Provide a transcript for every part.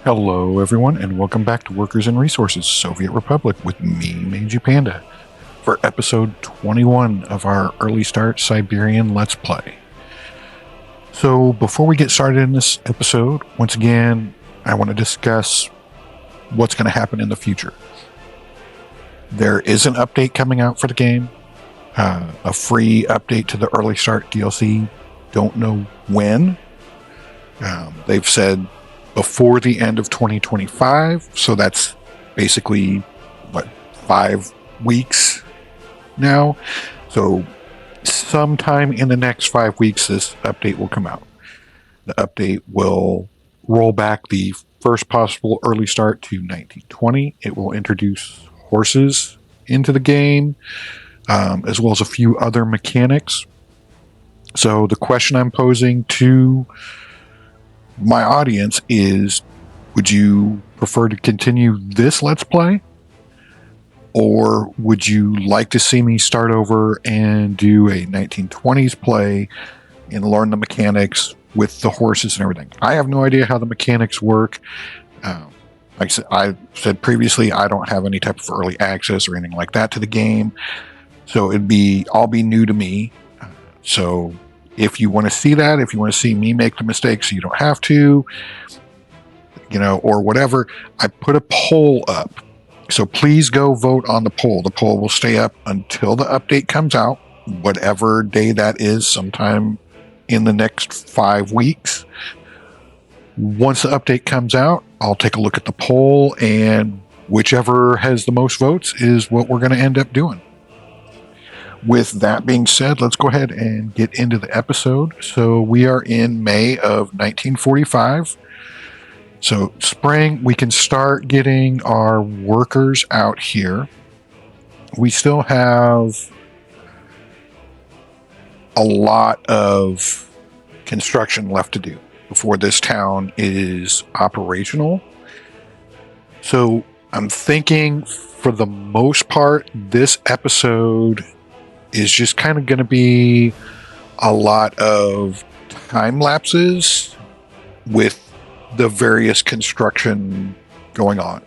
Hello, everyone, and welcome back to Workers and Resources Soviet Republic with me, Mangy Panda, for episode 21 of our Early Start Siberian Let's Play. So, before we get started in this episode, once again, I want to discuss what's going to happen in the future. There is an update coming out for the game, a free update to the Early Start DLC. Don't know when. They've said before the end of 2025, so that's basically 5 weeks now. So sometime in the next 5 weeks this update will come out. The update will roll back the first possible early start to 1920. It will introduce horses into the game, as well as a few other mechanics. So the question I'm posing to my audience is, would you prefer to continue this Let's Play? Or would you like to see me start over and do a 1920s play and learn the mechanics with the horses and everything? I have no idea how the mechanics work. Like I said previously, I don't have any type of early access or anything like that to the game. So it'd be all be new to me. So if you want to see that, if you want to see me make the mistakes, you don't have to, or whatever, I put a poll up. So please go vote on the poll. The poll will stay up until the update comes out, whatever day that is, sometime in the next 5 weeks. Once the update comes out, I'll take a look at the poll, and whichever has the most votes is what we're going to end up doing. With that being said, let's go ahead and get into the episode. So we are in May of 1945. So spring, we can start getting our workers out here. We still have a lot of construction left to do before this town is operational. So I'm thinking, for the most part, this episode is just kind of going to be a lot of time lapses with the various construction going on.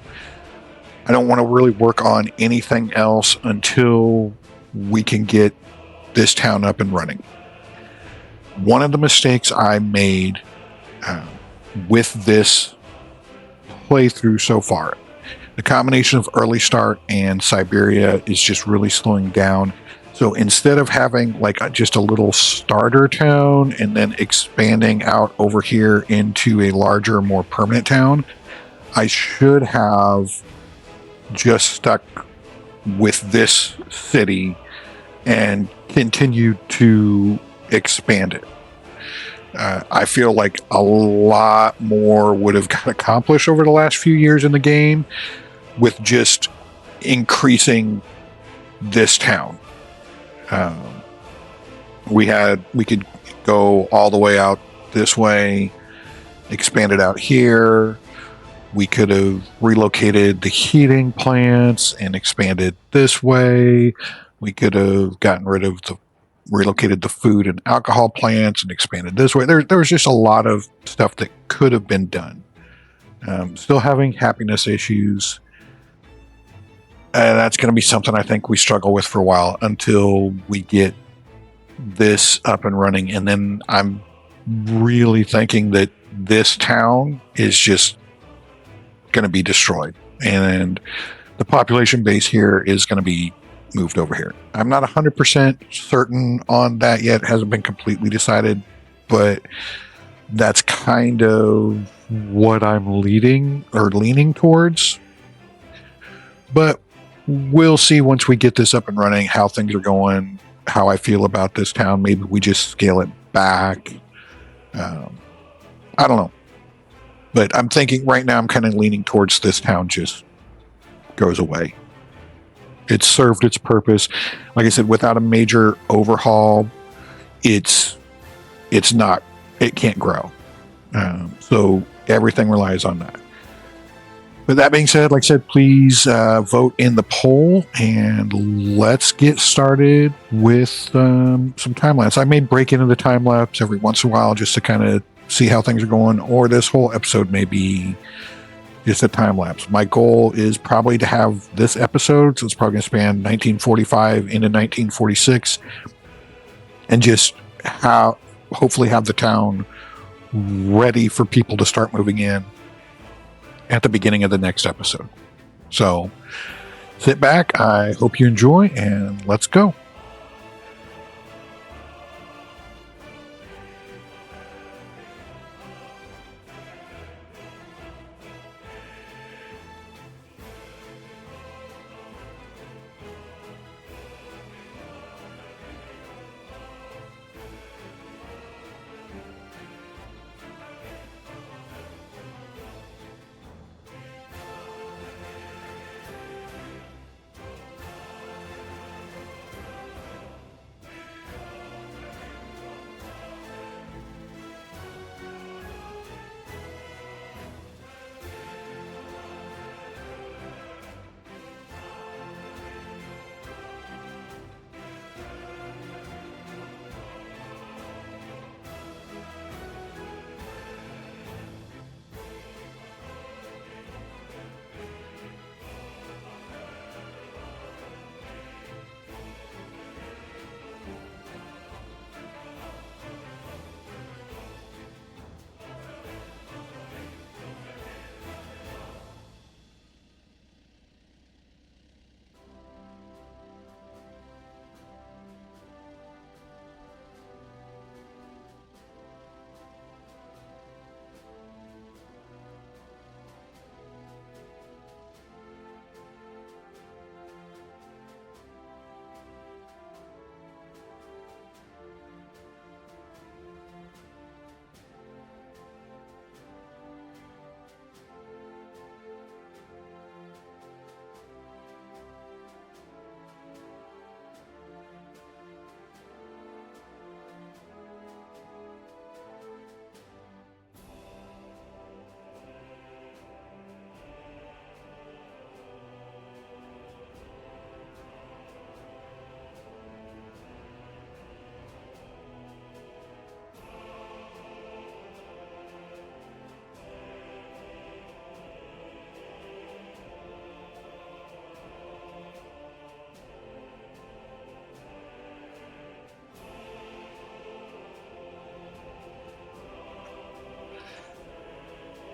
I don't want to really work on anything else until we can get this town up and running. One of the mistakes I made with this playthrough so far, the combination of early start and Siberia is just really slowing down. So instead of having just a little starter town and then expanding out over here into a larger, more permanent town, I should have just stuck with this city and continued to expand it. I feel like a lot more would have got accomplished over the last few years in the game with just increasing this town. We could go all the way out this way, expand it out here. We could have relocated the heating plants and expanded this way. We could have relocated the food and alcohol plants and expanded this way. There was just a lot of stuff that could have been done. Still having happiness issues. That's going to be something I think we struggle with for a while until we get this up and running. And then I'm really thinking that this town is just going to be destroyed. And the population base here is going to be moved over here. I'm not 100% certain on that yet. It hasn't been completely decided, but that's kind of what I'm leaning towards. But we'll see once we get this up and running how things are going, how I feel about this town. Maybe we just scale it back. I don't know. But I'm thinking right now I'm kind of leaning towards this town just goes away. It's served its purpose. Like I said, without a major overhaul, it can't grow. So everything relies on that. With that being said, like I said, please vote in the poll, and let's get started with some time-lapse. I may break into the time-lapse every once in a while just to kind of see how things are going, or this whole episode may be just a time lapse. My goal is probably to have this episode, so it's probably going to span 1945 into 1946, and just hopefully have the town ready for people to start moving in at the beginning of the next episode. So sit back, I hope you enjoy, and let's go.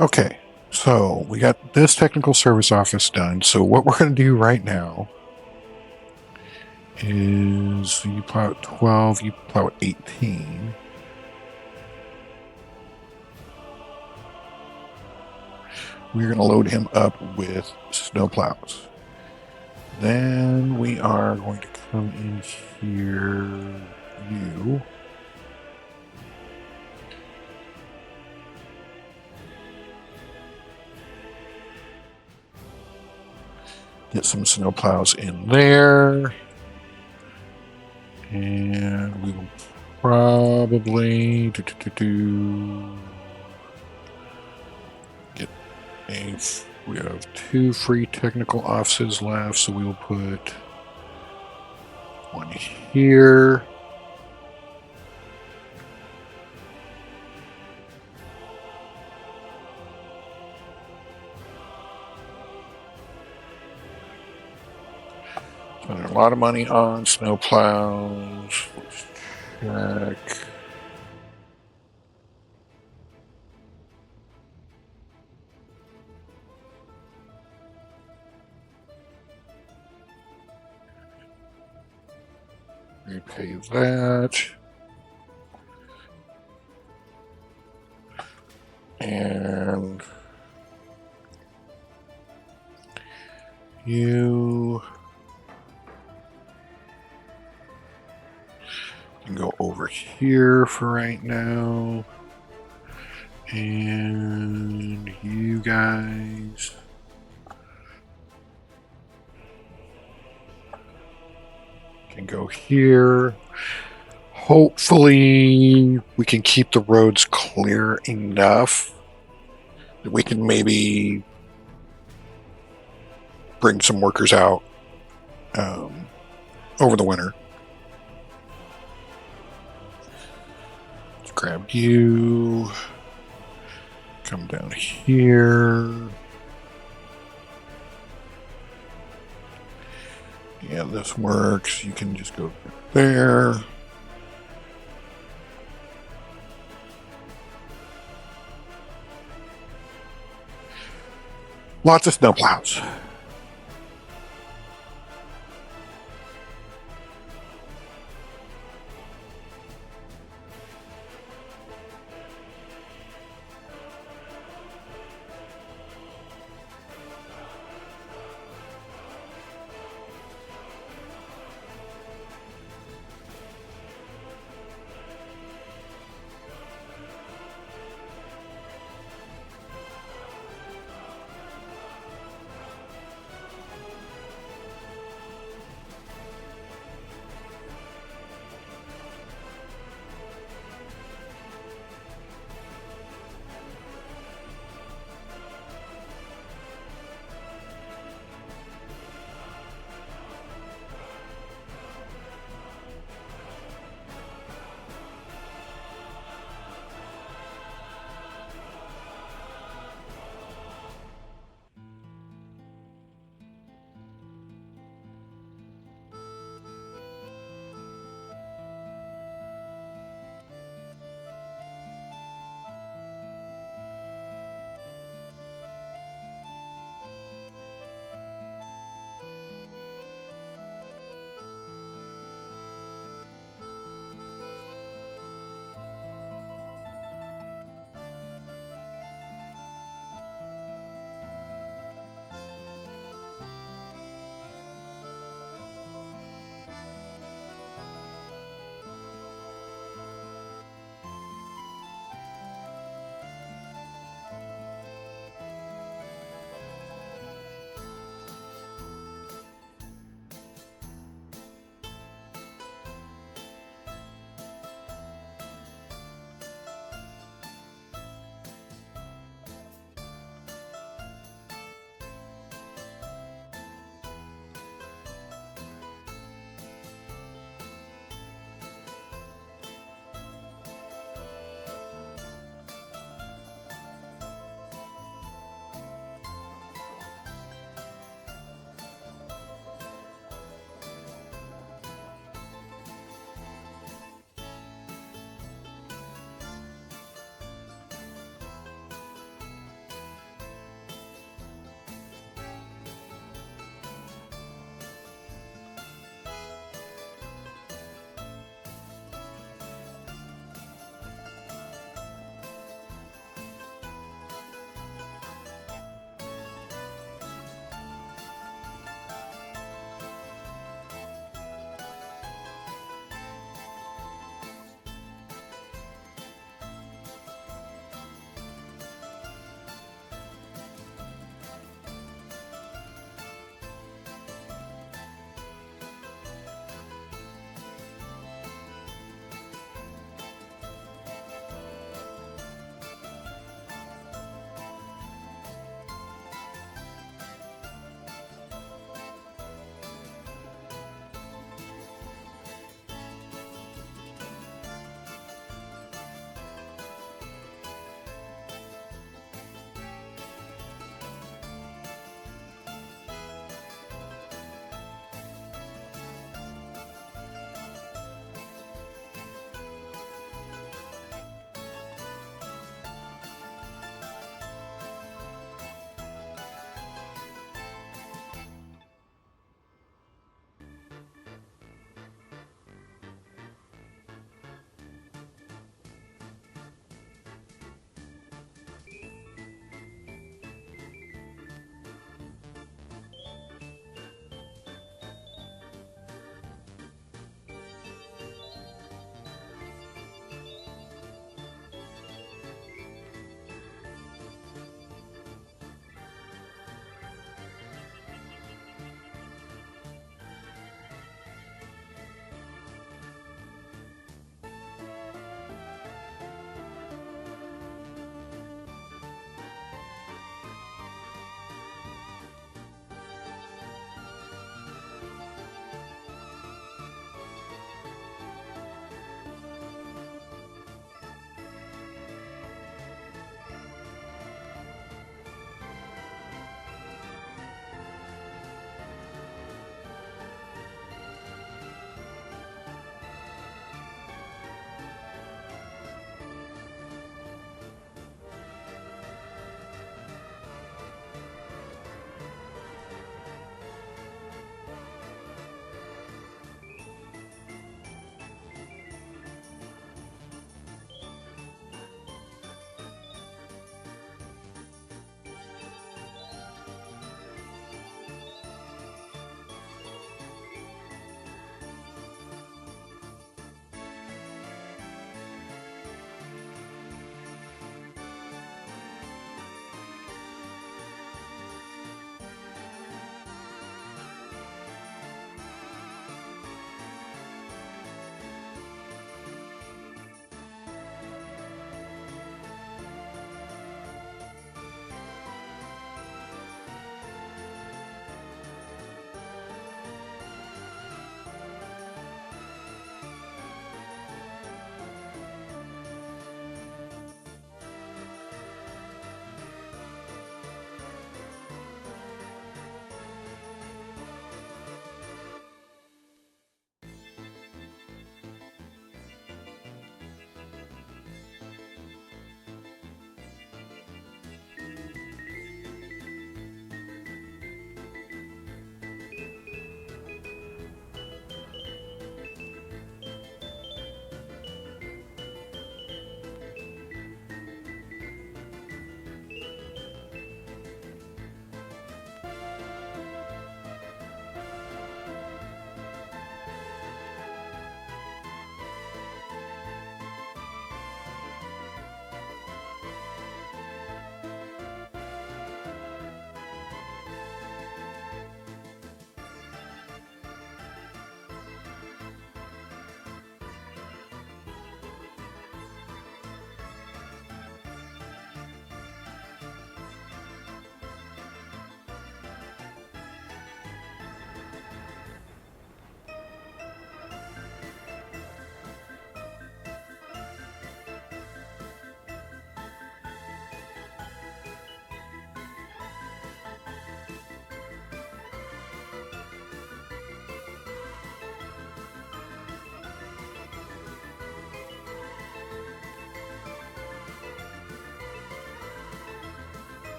Okay, so we got this technical service office done. So what we're going to do right now is you plow at 12, you plow at 18. We're going to load him up with snow plows. Then we are going to come in here, you. Get some snow plows in there. And we will probably get we have 2 free technical offices left, so we will put one here. Spending a lot of money on snow plows. Let's check. Repay that. And you can go over here for right now. And you guys can go here. Hopefully we can keep the roads clear enough that we can maybe bring some workers out over the winter. Let's grab you. Come down here. any of this works. You can just go there. Lots of snowplows.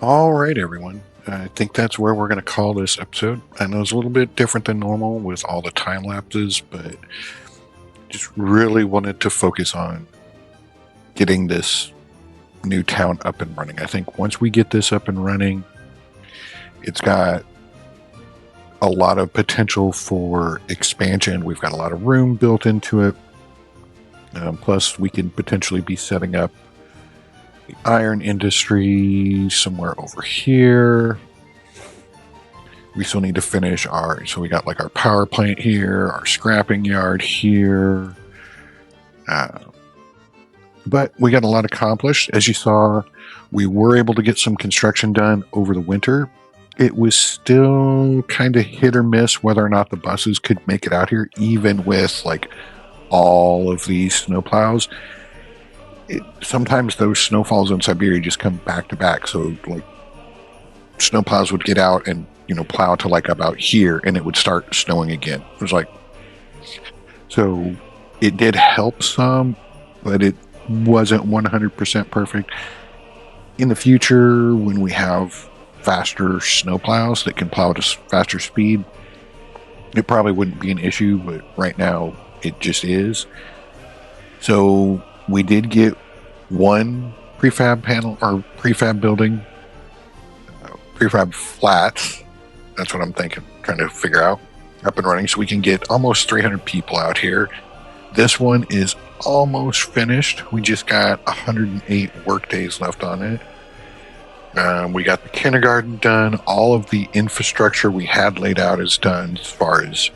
All right, everyone. I think that's where we're going to call this episode. I know it's a little bit different than normal with all the time lapses, but just really wanted to focus on getting this new town up and running. I think once we get this up and running, it's got a lot of potential for expansion. We've got a lot of room built into it. Plus, we could potentially be setting up the iron industry somewhere over here. We still need to finish so we got like our power plant here, our scrapping yard here. But we got a lot accomplished. As you saw, we were able to get some construction done over the winter. It was still kind of hit or miss whether or not the buses could make it out here, even with like all of these snowplows. Sometimes those snowfalls in Siberia just come back to back. So like snowplows would get out and, plow to like about here and it would start snowing again. It was like, so it did help some, but it wasn't 100% perfect. In the future, when we have faster snowplows that can plow at a faster speed, it probably wouldn't be an issue, but right now it just is. So we did get one prefab panel or prefab building, prefab flats. That's what I'm thinking, trying to figure out, up and running so we can get almost 300 people out here. This one is almost finished. We just got 108 work days left on it. We got the kindergarten done. All of the infrastructure we had laid out is done as far as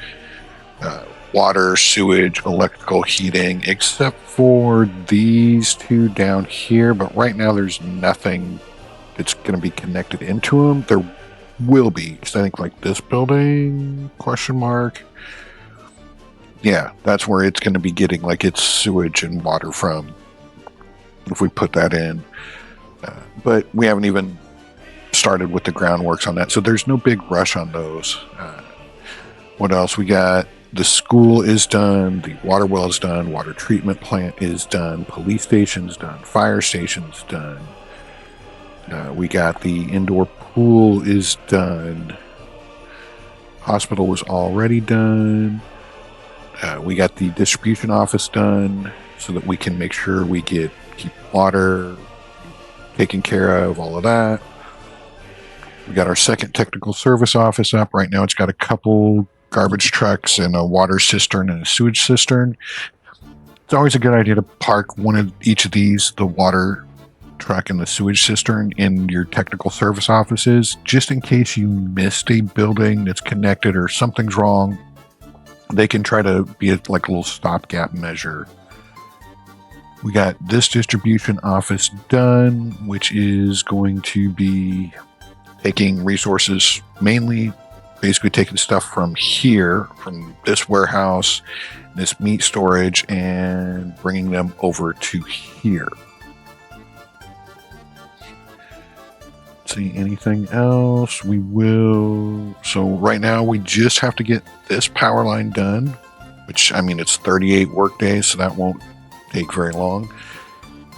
water, sewage, electrical, heating, except for these two down here. But right now there's nothing that's going to be connected into them. There will be, because I think like this building, ? Yeah, that's where it's going to be getting like its sewage and water from, if we put that in. But we haven't even started with the groundworks on that, so there's no big rush on those. What else? We got the school is done, the water well is done, water treatment plant is done, police station's done, fire station's done. We got the indoor pool is done. Hospital was already done. We got the distribution office done so that we can make sure we keep water taken care of, all of that. We got our second technical service office up. Right now it's got a couple garbage trucks and a water cistern and a sewage cistern. It's always a good idea to park one of each of these, the water truck and the sewage cistern, in your technical service offices, just in case you missed a building that's connected or something's wrong. They can try to be like a little stopgap measure. We got this distribution office done, which is going to be taking resources, mainly basically taking stuff from here, from this warehouse, this meat storage, and bringing them over to here. See anything else? So right now we just have to get this power line done, which, I mean, it's 38 work days, so that won't take very long.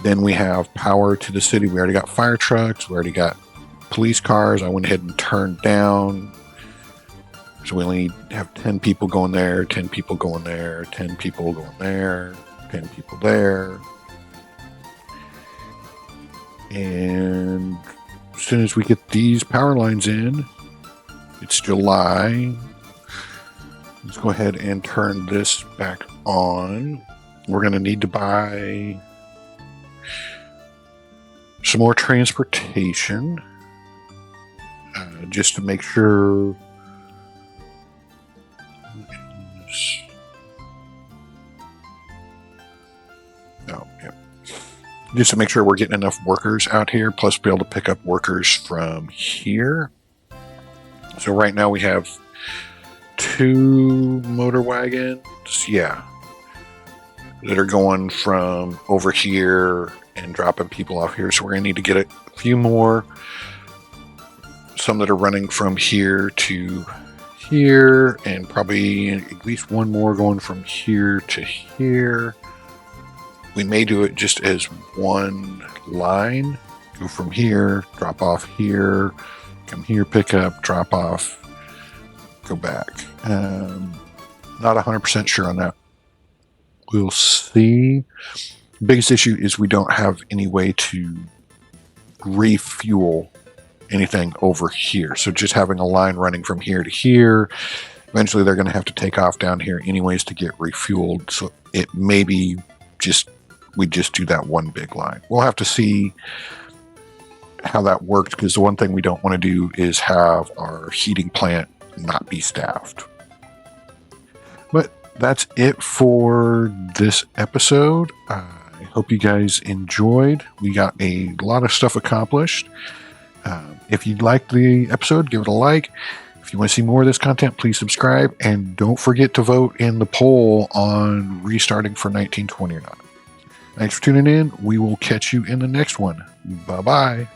Then we have power to the city. We already got fire trucks, we already got police cars. I went ahead and turned down, so we only have 10 people going there, 10 people going there, 10 people going there, 10 people there. And as soon as we get these power lines in, it's July. Let's go ahead and turn this back on. We're going to need to buy some more transportation, just to make sure. Just to make sure we're getting enough workers out here, plus be able to pick up workers from here. So right now we have 2 motor wagons, that are going from over here and dropping people off here. So we're going to need to get a few more. Some that are running from here to here, and probably at least one more going from here to here. We may do it just as one line, go from here, drop off here, come here, pick up, drop off, go back. Not 100% sure on that. We'll see. The biggest issue is we don't have any way to refuel anything over here. So just having a line running from here to here, eventually they're going to have to take off down here anyways to get refueled. So it may be we just do that one big line. We'll have to see how that works, because the one thing we don't want to do is have our heating plant not be staffed. But that's it for this episode. I hope you guys enjoyed. We got a lot of stuff accomplished. If you liked the episode, give it a like. If you want to see more of this content, please subscribe. And don't forget to vote in the poll on restarting for 1920 or not. Thanks for tuning in. We will catch you in the next one. Bye-bye.